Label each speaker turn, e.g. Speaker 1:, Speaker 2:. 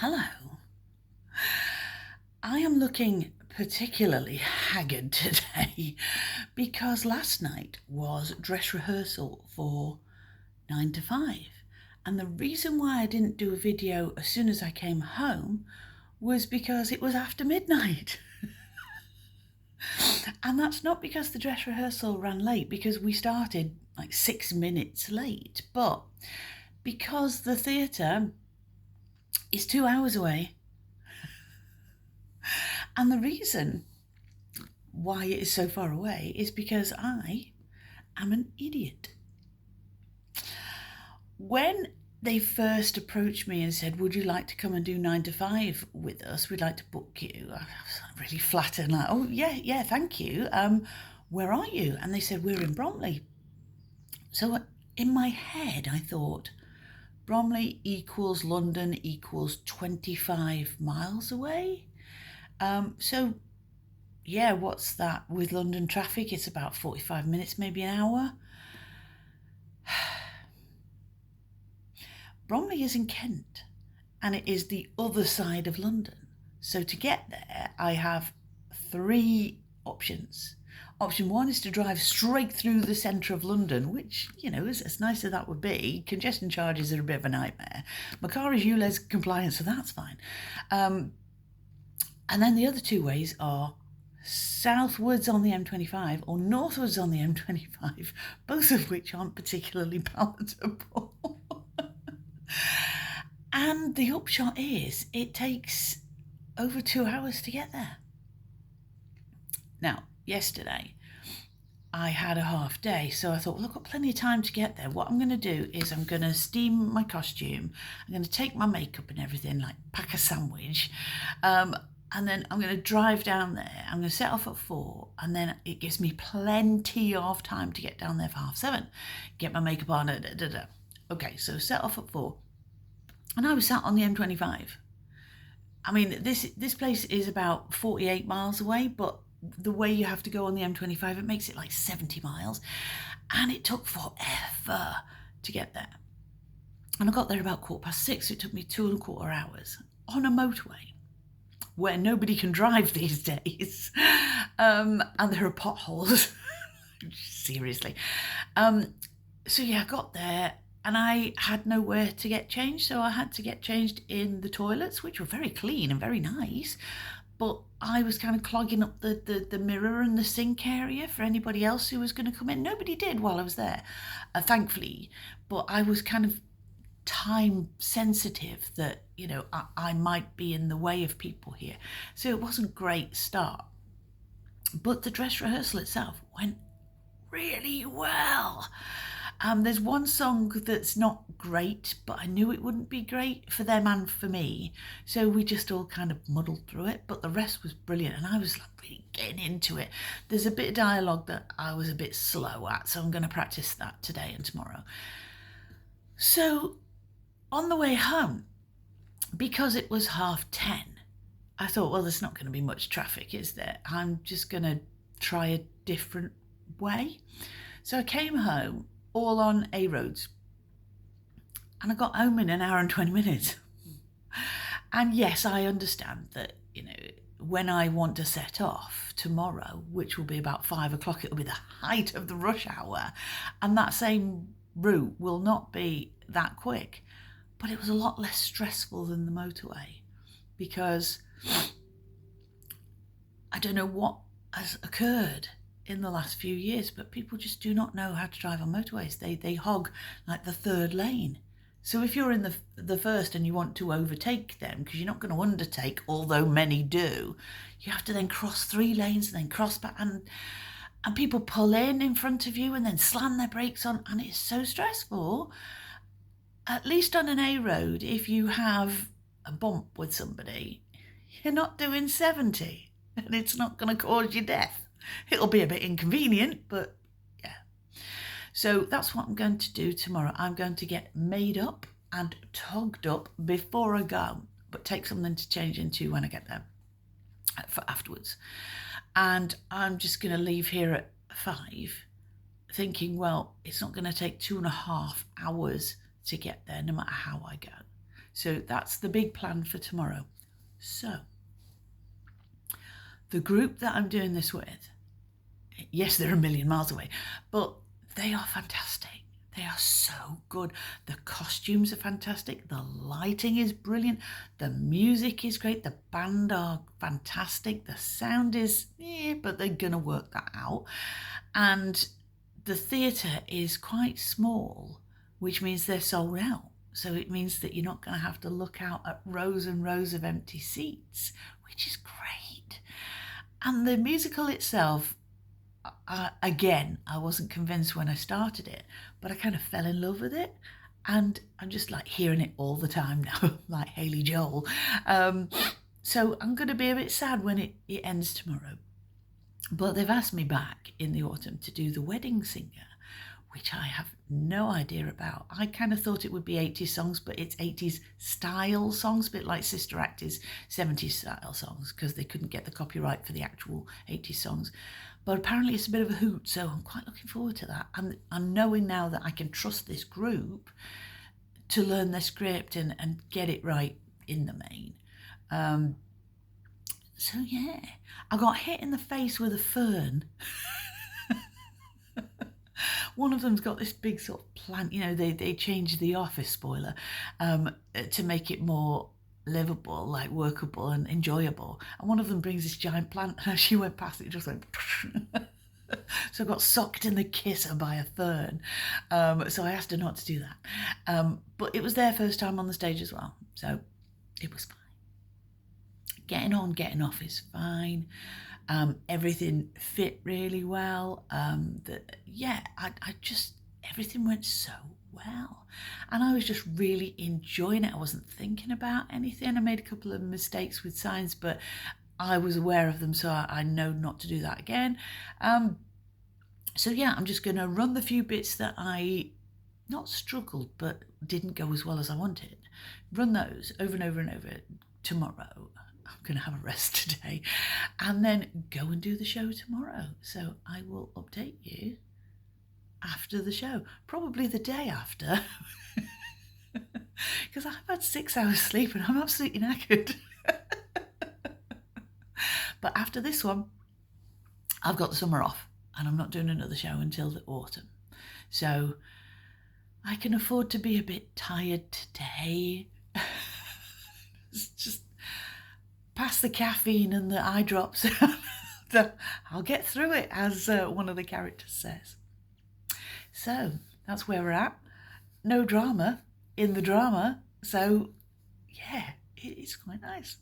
Speaker 1: Hello. I am looking particularly haggard today because last night was dress rehearsal for 9 to 5. And the reason why I didn't do a video as soon as I came home was because it was after midnight. And that's not because the dress rehearsal ran late, because we started like 6 minutes late, but because the theatre is 2 hours away. And the reason why it is so far away is because I am an idiot. When they first approached me and said, would you like to come and do 9 to 5 with us? We'd like to book you. I was really flattered, like, oh yeah, thank you. Where are you? And they said, we're in Bromley. So in my head, I thought, Bromley equals London equals 25 miles away. So yeah, what's that? With London traffic, it's about 45 minutes, maybe an hour. Bromley is in Kent, and it is the other side of London. So to get there, I have 3 options. Option 1 is to drive straight through the centre of London, which, you know, as nice as that would be, congestion charges are a bit of a nightmare. My car is ULEZ compliant, so that's fine. And then the other 2 ways are southwards on the M25 or northwards on the M25, both of which aren't particularly palatable. And the upshot is it takes over 2 hours to get there. Now, yesterday I had a half day, so I thought, well, I've got plenty of time to get there. What I'm going to do is I'm going to steam my costume. I'm going to take my makeup and everything, like pack a sandwich. And then I'm going to drive down there. I'm going to set off at 4, and then it gives me plenty of time to get down there for 7:30, get my makeup on. Okay, so set off at 4. And I was sat on the M25. I mean, this place is about 48 miles away, but the way you have to go on the M25, it makes it like 70 miles. And it took forever to get there. And I got there about 6:15, so it took me 2.25 hours on a motorway where nobody can drive these days. And there are potholes. Seriously. So yeah, I got there. And I had nowhere to get changed, so I had to get changed in the toilets, which were very clean and very nice. But I was kind of clogging up the mirror and the sink area for anybody else who was going to come in. Nobody did while I was there, thankfully. But I was kind of time sensitive that, you know, I might be in the way of people here. So it wasn't a great start. But the dress rehearsal itself went really well. There's one song that's not great, but I knew it wouldn't be great for them and for me. So we just all kind of muddled through it, but the rest was brilliant. And I was like really getting into it. There's a bit of dialogue that I was a bit slow at, so I'm going to practice that today and tomorrow. So on the way home, because it was 10:30, I thought, well, there's not going to be much traffic, is there? I'm just going to try a different way. So I came home all on A roads, and I got home in an hour and 20 minutes. And yes, I understand that, you know, when I want to set off tomorrow, which will be about 5 o'clock, it'll be the height of the rush hour, and that same route will not be that quick. But it was a lot less stressful than the motorway, because I don't know what has occurred in the last few years, but people just do not know how to drive on motorways. They hog like the 3rd lane. So if you're in the first and you want to overtake them, because you're not going to undertake, although many do, you have to then cross 3 lanes and then cross back, and people pull in front of you and then slam their brakes on, and it's so stressful. At least on an A road, if you have a bump with somebody, you're not doing 70, and it's not going to cause you death. It'll be a bit inconvenient, but yeah. So that's what I'm going to do tomorrow. I'm going to get made up and togged up before I go, but take something to change into when I get there for afterwards. And I'm just going to leave here at 5, thinking, well, it's not going to take 2.5 hours to get there, no matter how I go. So that's the big plan for tomorrow. So the group that I'm doing this with, yes, they're a million miles away, but they are fantastic. They are so good. The costumes are fantastic. The lighting is brilliant. The music is great. The band are fantastic. The sound is, but they're going to work that out. And the theatre is quite small, which means they're sold out. So it means that you're not going to have to look out at rows and rows of empty seats, which is great. And the musical itself, again, I wasn't convinced when I started it, but I kind of fell in love with it. And I'm just like hearing it all the time now, like Haley Joel. So I'm going to be a bit sad when it ends tomorrow. But they've asked me back in the autumn to do The Wedding Singer, which I have no idea about. I kind of thought it would be 80s songs, but it's 80s style songs, a bit like Sister Act's 70s style songs, because they couldn't get the copyright for the actual 80s songs. But apparently it's a bit of a hoot, so I'm quite looking forward to that. And I'm knowing now that I can trust this group to learn their script and get it right in the main. So yeah, I got hit in the face with a fern. One of them's got this big sort of plant, they changed the office spoiler to make it more livable, like workable and enjoyable. And one of them brings this giant plant, and as she went past it just went so I got socked in the kisser by a fern. So I asked her not to do that. But it was their first time on the stage as well, so it was fine. Getting on, getting off is fine. Everything fit really well. Everything went so well. And I was just really enjoying it. I wasn't thinking about anything. I made a couple of mistakes with signs, but I was aware of them, so I know not to do that again. So yeah, I'm just going to run the few bits that I not struggled, but didn't go as well as I wanted. Run those over and over and over tomorrow. I'm going to have a rest today and then go and do the show tomorrow. So I will update you after the show, probably the day after, because I've had 6 hours sleep and I'm absolutely knackered. But after this one, I've got the summer off and I'm not doing another show until the autumn. So I can afford to be a bit tired today. It's just past the caffeine and the eye drops. I'll get through it, as one of the characters says. So that's where we're at. No drama in the drama. So yeah, it's quite nice.